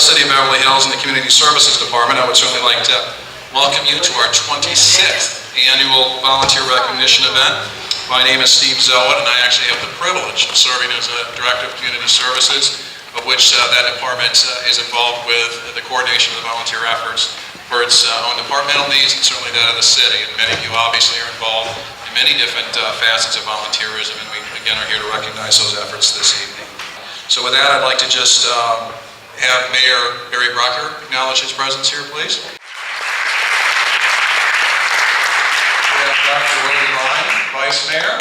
the City of Beverly Hills and the Community Services Department, I would certainly like to welcome you to our 26th annual volunteer recognition event. My name is Steve Zellwood, and I actually have the privilege of serving as a Director of Community Services, of which that department is involved with the coordination of the volunteer efforts for its own departmental needs and certainly that of the city. And many of you obviously are involved in many different facets of volunteerism, and we again are here to recognize those efforts this evening. So with that, I'd like to just have Mayor Barry Brucker acknowledge his presence here, please. We have Dr. Willie Ryan, Vice Mayor.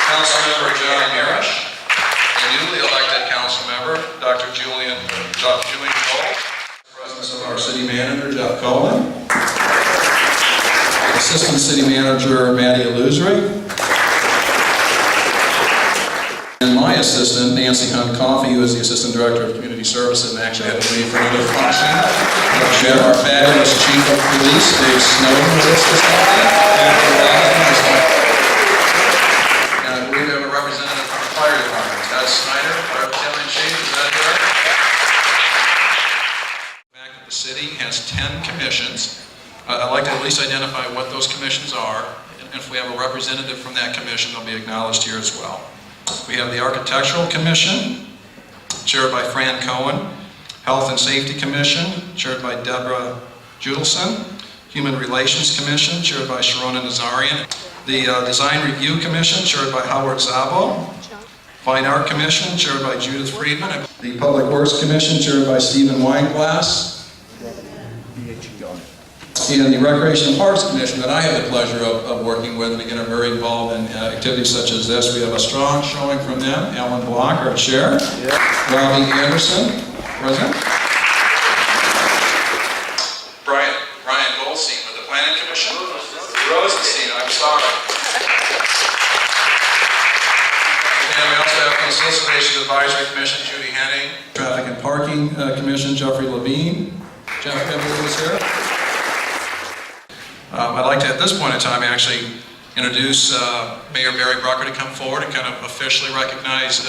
Councilmember John Mirish. And newly elected Councilmember Dr. Julian Cole. Presence of our City Manager, Jeff Cohen. Assistant City Manager, Maddie Illusory. And my assistant, Nancy Hunt Coffey, who is the Assistant Director of Community Services and actually had to leave for another function. Our fabulous Chief of Police, Dave Snowden, with us this morning. And I believe we have a representative from the Fire Department, Ted Snyder, Fire Battalion Chief. Is that correct? Back of the city has 10 commissions. I'd like to at least identify what those commissions are. And if we have a representative from that commission, they'll be acknowledged here as well. We have the Architectural Commission, chaired by Fran Cohen. Health and Safety Commission, chaired by Deborah Judelson. Human Relations Commission, chaired by Sharona Nazarian. The Design Review Commission, chaired by Howard Szabo. Fine Art Commission, chaired by Judith Friedman. The Public Works Commission, chaired by Stephen Weinglass. And the Recreation and Parks Commission that I have the pleasure of working with, and again are very involved in activities such as this. We have a strong showing from them. Alan Block, our chair. Yep. Robbie Anderson, president. Brian Goldstein with the Planning Commission. Rosenstein, I'm sorry. And we also have the Solicitation Advisory Commission, Judy Henning. Traffic and Parking Commission, Jeffrey Levine. Jeff Beverly is here. I'd like to, at this point in time, actually introduce Mayor Barry Brucker to come forward and kind of officially recognize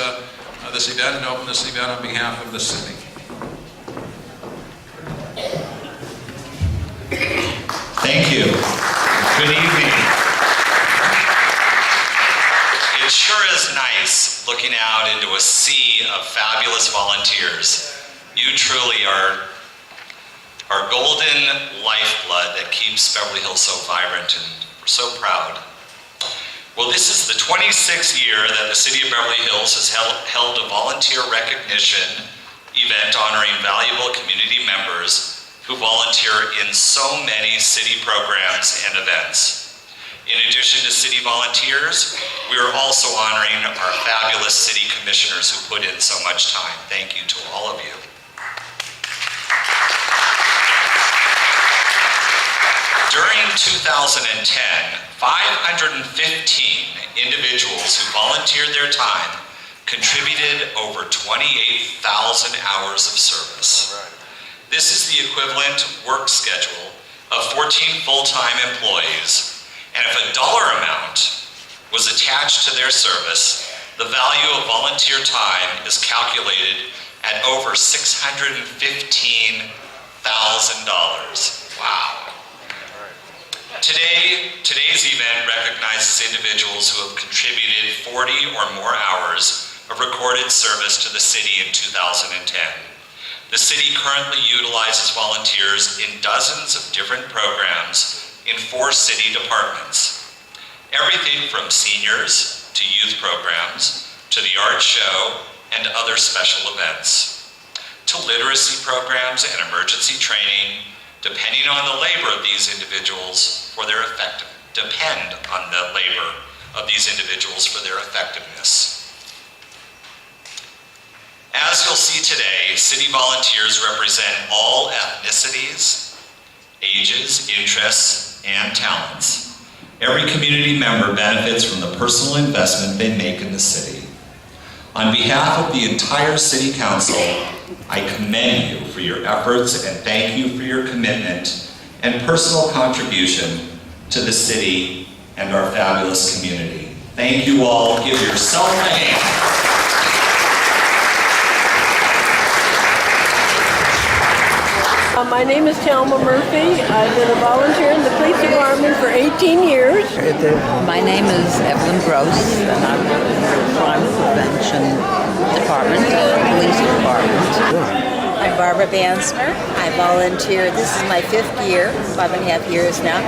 this event and open this event on behalf of the city. Thank you. Good evening. It sure is nice looking out into a sea of fabulous volunteers. You truly are our golden lifeblood that keeps Beverly Hills so vibrant, and we're so proud. Well, this is the 26th year that the City of Beverly Hills has held a volunteer recognition event honoring valuable community members who volunteer in so many city programs and events. In addition to city volunteers, we are also honoring our fabulous city commissioners who put in so much time. Thank you to all of you. During 2010, 515 individuals who volunteered their time contributed over 28,000 hours of service. This is the equivalent work schedule of 14 full-time employees, and if a dollar amount was attached to their service, the value of volunteer time is calculated at over $615,000. Wow. Today's event recognizes individuals who have contributed 40 or more hours of recorded service to the city in 2010. The city currently utilizes volunteers in dozens of different programs in 4 city departments. Everything from seniors to youth programs, to the art show and other special events, to literacy programs and emergency training, depending on the labor of these individuals for their effectiveness. As you'll see today, city volunteers represent all ethnicities, ages, interests, and talents. Every community member benefits from the personal investment they make in the city. On behalf of the entire City Council, I commend you for your efforts and thank you for your commitment and personal contribution to the city and our fabulous community. Thank you all. Give yourself a hand. My name is Thelma Murphy. I've been a volunteer in the police department for 18 years. My name is Evelyn Gross, and I'm with the Crime Prevention Department, Police Department. I'm Barbara Bansmer. I volunteer, this is my 5th year, 5.5 years now,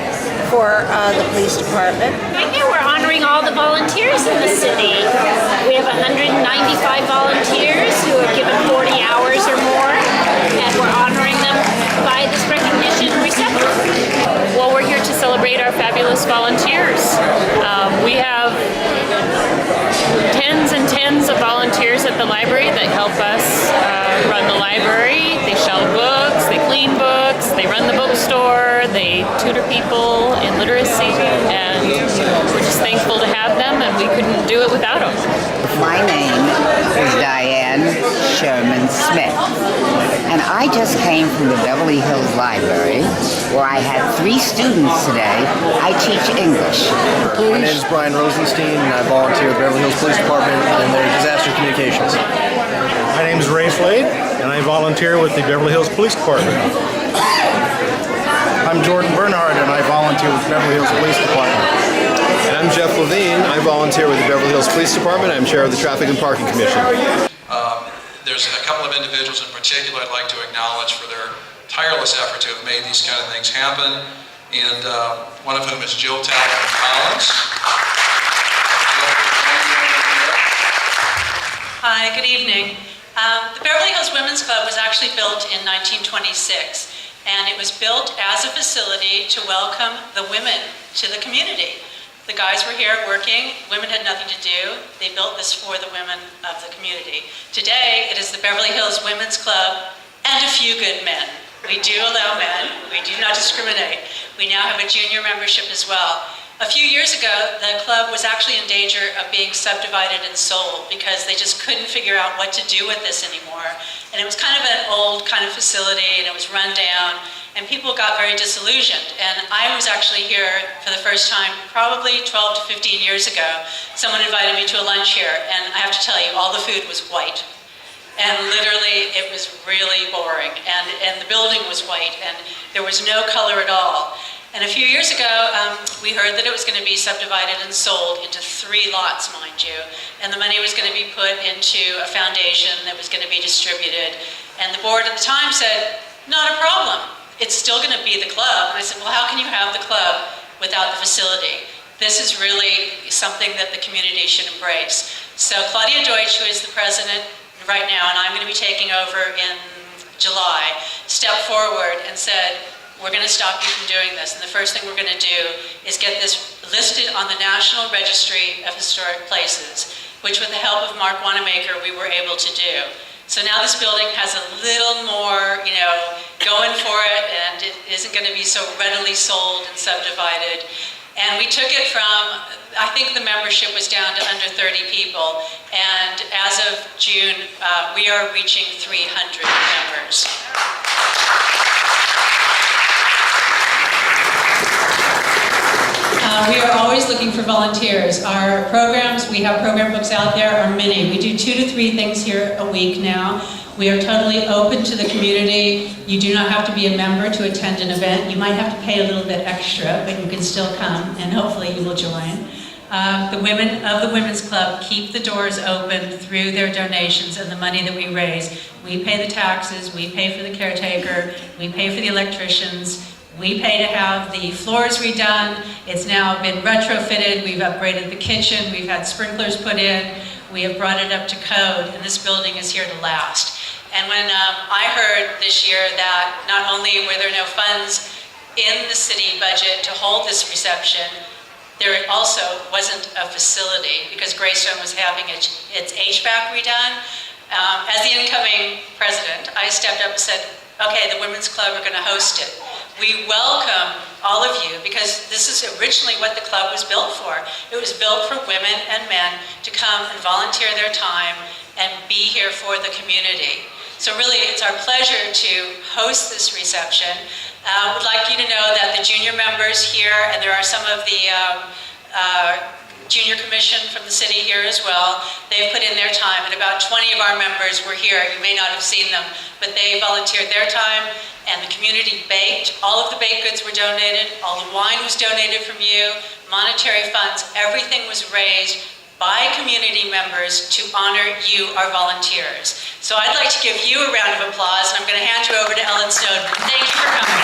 for the police department. Right here we're honoring all the volunteers in the city. We have 195 volunteers who have given 40 hours or more, and we're honoring them by this recognition reception. Well, we're here to celebrate our fabulous volunteers. We have tens and tens of volunteers at the library that help us run the library. They shelve books, they clean books, they run the bookstore, they tutor people in literacy, and we're just thankful to have them, and we couldn't do it without them. My name is Diane Sherman Smith, and I just came from the Beverly Hills Library, where I had 3 students today. I teach English. My name is Brian Rosenstein, and I volunteer at Beverly Hills Police Department in their disaster communications. My name is Ray Slade, and I volunteer with the Beverly Hills Police Department. I'm Jordan Bernhard, and I volunteer with the Beverly Hills Police Department. And I'm Jeff Levine. I volunteer with the Beverly Hills Police Department. I'm chair of the Traffic and Parking Commission. There's a couple of individuals in particular I'd like to acknowledge for their tireless effort to have made these kind of things happen, and one of whom is Jill Talcott Collins. Hi, good evening. The Beverly Hills Women's Club was actually built in 1926, and it was built as a facility to welcome the women to the community. The guys were here working, women had nothing to do. They built this for the women of the community. Today, it is the Beverly Hills Women's Club and a few good men. We do allow men, we do not discriminate. We now have a junior membership as well. A few years ago, the club was actually in danger of being subdivided and sold because they just couldn't figure out what to do with this anymore. And it was kind of an old kind of facility, and it was run down, and people got very disillusioned. And I was actually here for the first time probably 12 to 15 years ago. Someone invited me to a lunch here, and I have to tell you, all the food was white. And literally, it was really boring. And the building was white, and there was no color at all. And a few years ago, we heard that it was going to be subdivided and sold into 3 lots, mind you. And the money was going to be put into a foundation that was going to be distributed. And the board at the time said, not a problem. It's still going to be the club. And I said, well, how can you have the club without the facility? This is really something that the community should embrace. So Claudia Deutsch, who is the president right now, and I'm going to be taking over in July, stepped forward and said, we're going to stop you from doing this. And the first thing we're going to do is get this listed on the National Registry of Historic Places, which with the help of Mark Wanamaker, we were able to do. So now this building has a little more, going for it, and it isn't going to be so readily sold and subdivided. And we took it from, I think the membership was down to under 30 people, and as of June, we are reaching 300 members. We are always looking for volunteers. Our programs, we have program books out there, are many. We do 2 to 3 things here a week now. We are totally open to the community. You do not have to be a member to attend an event. You might have to pay a little bit extra, but you can still come, and hopefully you will join. The women of the Women's Club keep the doors open through their donations and the money that we raise. We pay the taxes, we pay for the caretaker, we pay for the electricians, we pay to have the floors redone. It's now been retrofitted. We've upgraded the kitchen. We've had sprinklers put in. We have brought it up to code, and this building is here to last. And when I heard this year that not only were there no funds in the city budget to hold this reception, there also wasn't a facility because Greystone was having its HVAC redone. As the incoming president, I stepped up and said, okay, the Women's Club are going to host it. We welcome all of you because this is originally what the club was built for. It was built for women and men to come and volunteer their time and be here for the community. So really, it's our pleasure to host this reception. I would like you to know that the junior members here, and there are some of the junior commission from the city here as well, they've put in their time, and about 20 of our members were here. You may not have seen them, but they volunteered their time, and the community baked. All of the baked goods were donated, all the wine was donated from you, monetary funds, everything was raised by community members to honor you, our volunteers. So I'd like to give you a round of applause, and I'm going to hand you over to Ellen Snowden. Thank you for coming.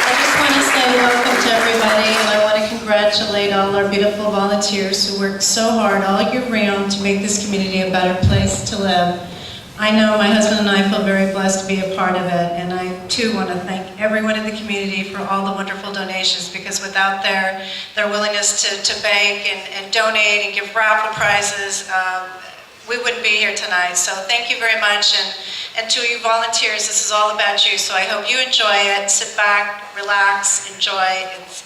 I just want to say welcome to everybody, and I want to congratulate all our beautiful volunteers who work so hard all year round to make this community a better place to live. I know my husband and I feel very blessed to be a part of it, and I too want to thank everyone in the community for all the wonderful donations, because without their willingness to bake and donate and give raffle prizes, we wouldn't be here tonight. So thank you very much, and to you volunteers, this is all about you, so I hope you enjoy it. Sit back, relax, enjoy. It's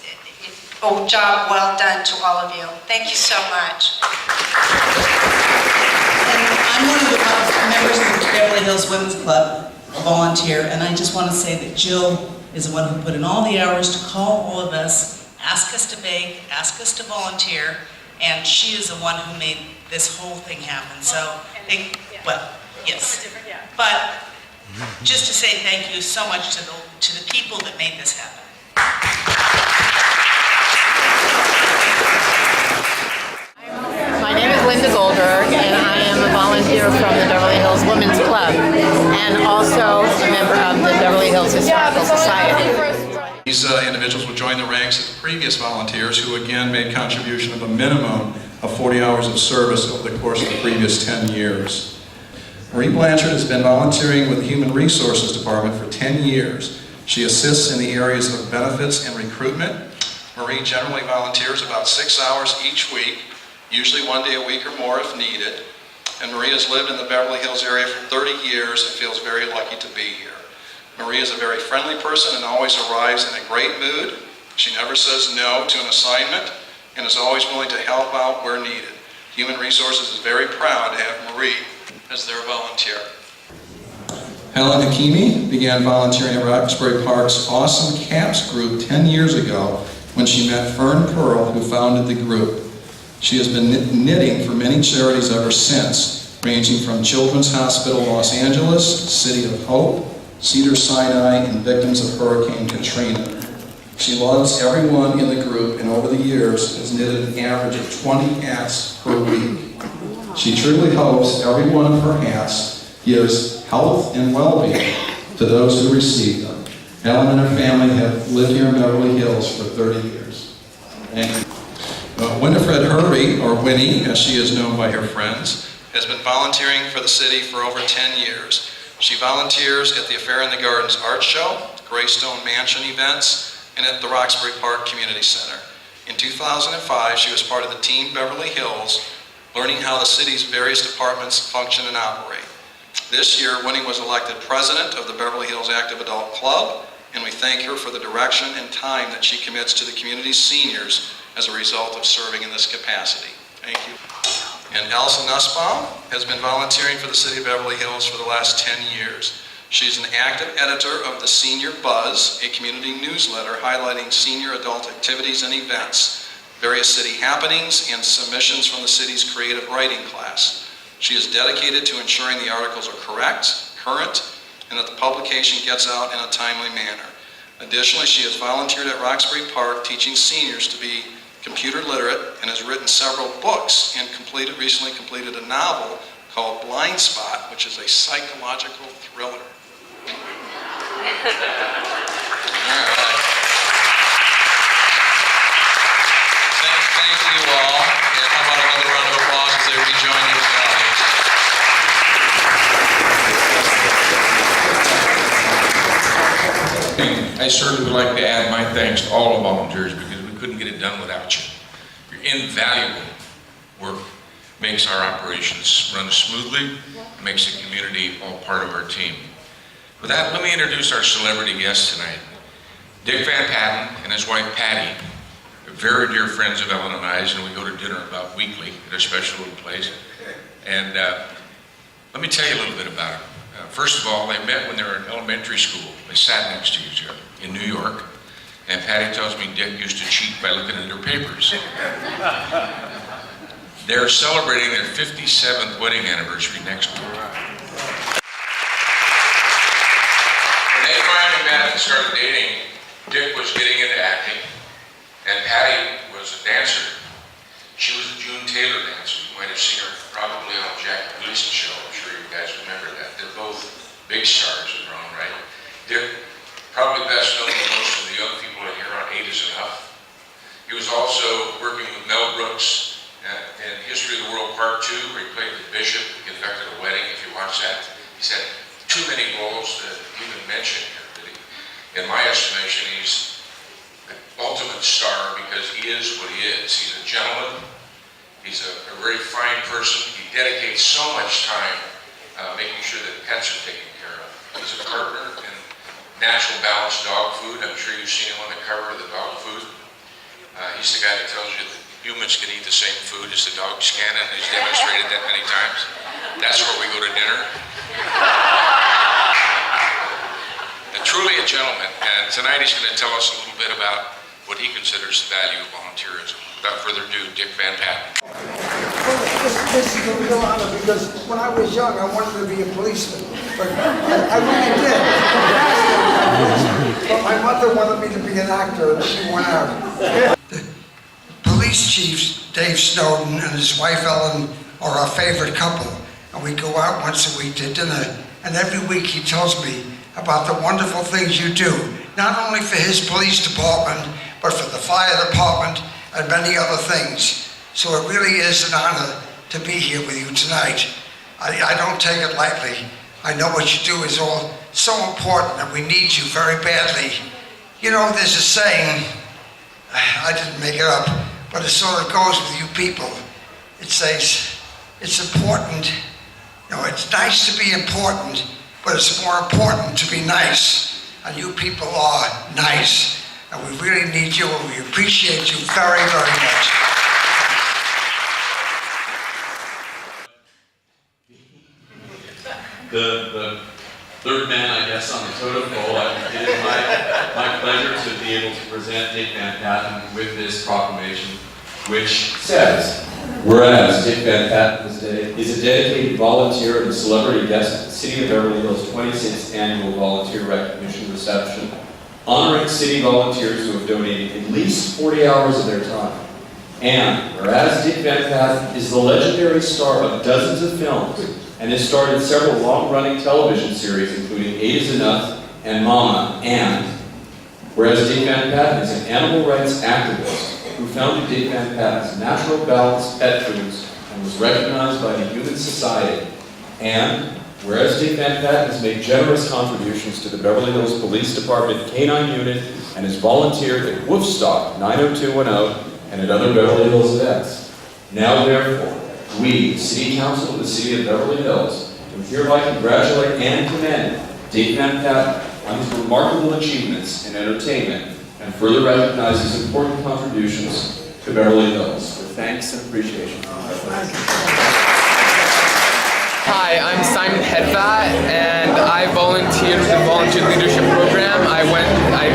a job well done to all of you. Thank you so much. I'm one of the members of the Beverly Hills Women's Club, a volunteer, and I just want to say that Jill is the one who put in all the hours to call all of us, ask us to bake, ask us to volunteer, and she is the one who made this whole thing happen. So, well, yes. But just to say thank you so much to the people that made this happen. My name is Linda Goldberg, and I am a volunteer from the Beverly Hills Women's Club, and also a member of the Beverly Hills Historical Society. These individuals will join the ranks of the previous volunteers who again made contribution of a minimum of 40 hours of service over the course of the previous 10 years. Marie Blanchard has been volunteering with the Human Resources Department for 10 years. She assists in the areas of benefits and recruitment. Marie generally volunteers about 6 hours each week, usually 1 day a week or more if needed. And Marie has lived in the Beverly Hills area for 30 years and feels very lucky to be here. Marie is a very friendly person and always arrives in a great mood. She never says no to an assignment and is always willing to help out where needed. Human Resources is very proud to have Marie as their volunteer. Helen Hakimi began volunteering at Roxbury Park's Awesome Caps group 10 years ago when she met Fern Pearl, who founded the group. She has been knitting for many charities ever since, ranging from Children's Hospital Los Angeles, City of Hope, Cedar Sinai, and victims of Hurricane Katrina. She loves everyone in the group, and over the years has knitted an average of 20 hats per week. She truly hopes every one of her hats gives health and well-being to those who receive them. Helen and her family have lived here in Beverly Hills for 30 years. Thank you. Winifred Hervey, or Winnie, as she is known by her friends, has been volunteering for the city for over 10 years. She volunteers at the Affair in the Gardens Art Show, Greystone Mansion events, and at the Roxbury Park Community Center. In 2005, she was part of the Team Beverly Hills, learning how the city's various departments function and operate. This year, Winnie was elected president of the Beverly Hills Active Adult Club, and we thank her for the direction and time that she commits to the community's seniors as a result of serving in this capacity. Thank you. And Elsa Nussbaum has been volunteering for the City of Beverly Hills for the last 10 years. She's an active editor of the Senior Buzz, a community newsletter highlighting senior adult activities and events, various city happenings, and submissions from the city's creative writing class. She is dedicated to ensuring the articles are correct, current, and that the publication gets out in a timely manner. Additionally, she has volunteered at Roxbury Park teaching seniors to be computer literate and has written several books and recently completed a novel called Blind Spot, which is a psychological thriller. All right. Thank you all. And how about another round of applause as they rejoin you in the audience. I certainly would like to add my thanks to all the volunteers because we couldn't get it done without you. Your invaluable work makes our operations run smoothly, makes the community all part of our team. With that, let me introduce our celebrity guest tonight. Dick Van Patten and his wife Patty are very dear friends of Ellen and I's, and we go to dinner about weekly at a special little place. And let me tell you a little bit about them. First of all, they met when they were in elementary school. They sat next to each other in New York. And Patty tells me Dick used to cheat by looking at her papers. They're celebrating their 57th wedding anniversary next week. When they finally met and started dating, Dick was getting into acting, and Patty was a dancer. She was a June Taylor dancer. You might have seen her probably on Jack Gleason show. I'm sure you guys remember that. They're both big stars in their own right. Dick, probably best known to most of the young people in here on 8 is Enough. He was also working with Mel Brooks in History of the World Part 2, where he played the bishop who conducted a wedding. If you watch that, he's had too many roles to even mention here. But in my estimation, he's the ultimate star because he is what he is. He's a gentleman. He's a very fine person. He dedicates so much time making sure that pets are taken care of. He's a partner in Natural Balanced Dog Food. I'm sure you've seen him on the cover of the dog food. He's the guy that tells you that humans can eat the same food as the dogs can, and he's demonstrated that many times. That's where we go to dinner. Truly a gentleman, and tonight he's going to tell us a little bit about what he considers the value of volunteerism. Without further ado, Dick Van Patten. This is a real honor because when I was young, I wanted to be a policeman, but I really did. But my mother wanted me to be an actor, and she went out. The police chief, Dave Snowden, and his wife Ellen are our favorite couple, and we go out once a week to dinner, and every week he tells me about the wonderful things you do, not only for his police department, but for the fire department and many other things. So it really is an honor to be here with you tonight. I don't take it lightly. I know what you do is all so important and we need you very badly. You know, there's a saying, I didn't make it up, but it sort of goes with you people. It says, it's important, you know, it's nice to be important, but it's more important to be nice, and you people are nice, and we really need you, and we appreciate you very, very much. The third man, I guess, on the totem pole, it is my pleasure to be able to present Dick Van Patten with this proclamation, which says, whereas Dick Van Patten is a dedicated volunteer and celebrity guest at the City of Beverly Hills 26th Annual Volunteer Recognition Reception, honoring city volunteers who have donated at least 40 hours of their time. And whereas Dick Van Patten is the legendary star of dozens of films and has starred in several long-running television series, including 8 is Enough and Mama, and whereas Dick Van Patten is an animal rights activist who founded Dick Van Patten's Natural Balanced Pet Foods and was recognized by the Human Society, and whereas Dick Van Patten has made generous contributions to the Beverly Hills Police Department K-9 unit and has volunteered at Woofstock 90210 and at other Beverly Hills events. Now therefore, we, the City Council of the City of Beverly Hills, do hereby congratulate and commend Dick Van Patten on his remarkable achievements in entertainment and further recognize his important contributions to Beverly Hills. With thanks and appreciation. Hi, I'm Simon Hedvat, and I volunteered with the Volunteer Leadership Program. I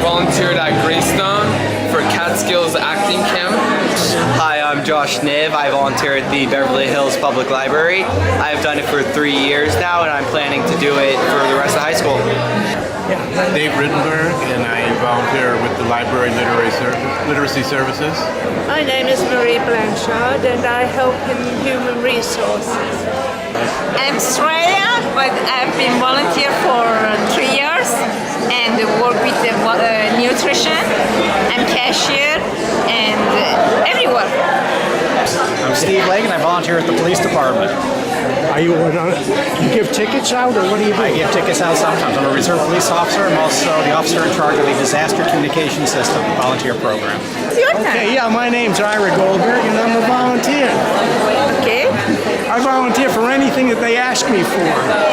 volunteered at Greystone for Catskills Acting Camp. Hi, I'm Josh Niv. I volunteer at the Beverly Hills Public Library. I've done it for 3 years now, and I'm planning to do it for the rest of high school. Dave Rittenberg, and I volunteer with the Library Literacy Services. My name is Marie Blanchard, and I help in human resources. I'm Australia, but I've been volunteer for 3 years and work with the nutrition. I'm cashier and everywhere. I'm Steve Lake, and I volunteer at the police department. You give tickets out, or what do you do? I give tickets out sometimes. I'm a reserve police officer. I'm also the officer in charge of the Disaster Communication System volunteer program. Okay, yeah, my name's Ira Goldberg, and I'm a volunteer. Okay. I volunteer for anything that they ask me for.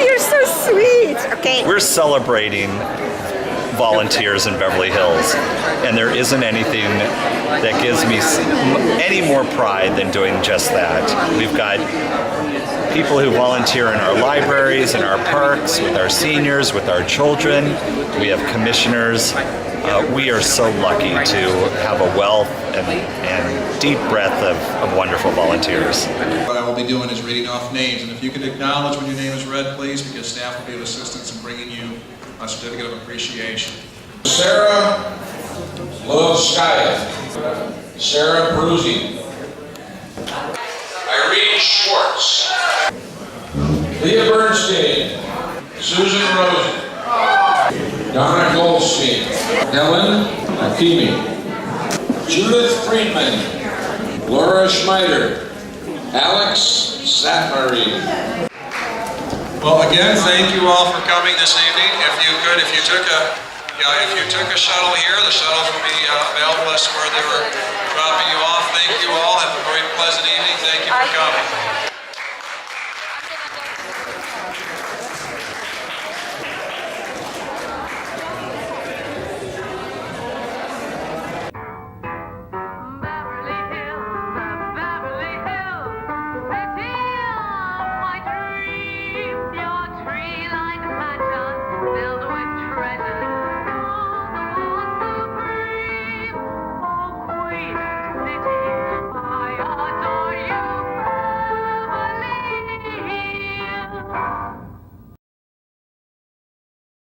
You're so sweet. Okay. We're celebrating volunteers in Beverly Hills, and there isn't anything that gives me any more pride than doing just that. We've got people who volunteer in our libraries, in our parks, with our seniors, with our children. We have commissioners. We are so lucky to have a wealth and deep breadth of wonderful volunteers. What I will be doing is reading off names, and if you could acknowledge when your name is read, please, because staff will be of assistance in bringing you a certificate of appreciation. Sarah Lovskaya, Sarah Peruzzi, Irene Schwartz, Leah Bernstein, Susan Rosen, Donna Goldstein, Helen Akimi, Judith Friedman, Laura Schmeider, Alex Satmari. Well, again, thank you all for coming this evening. If you took a shuttle here, the shuttles will be available as to where they were dropping you off. Thank you all. Have a very pleasant evening. Thank you for coming.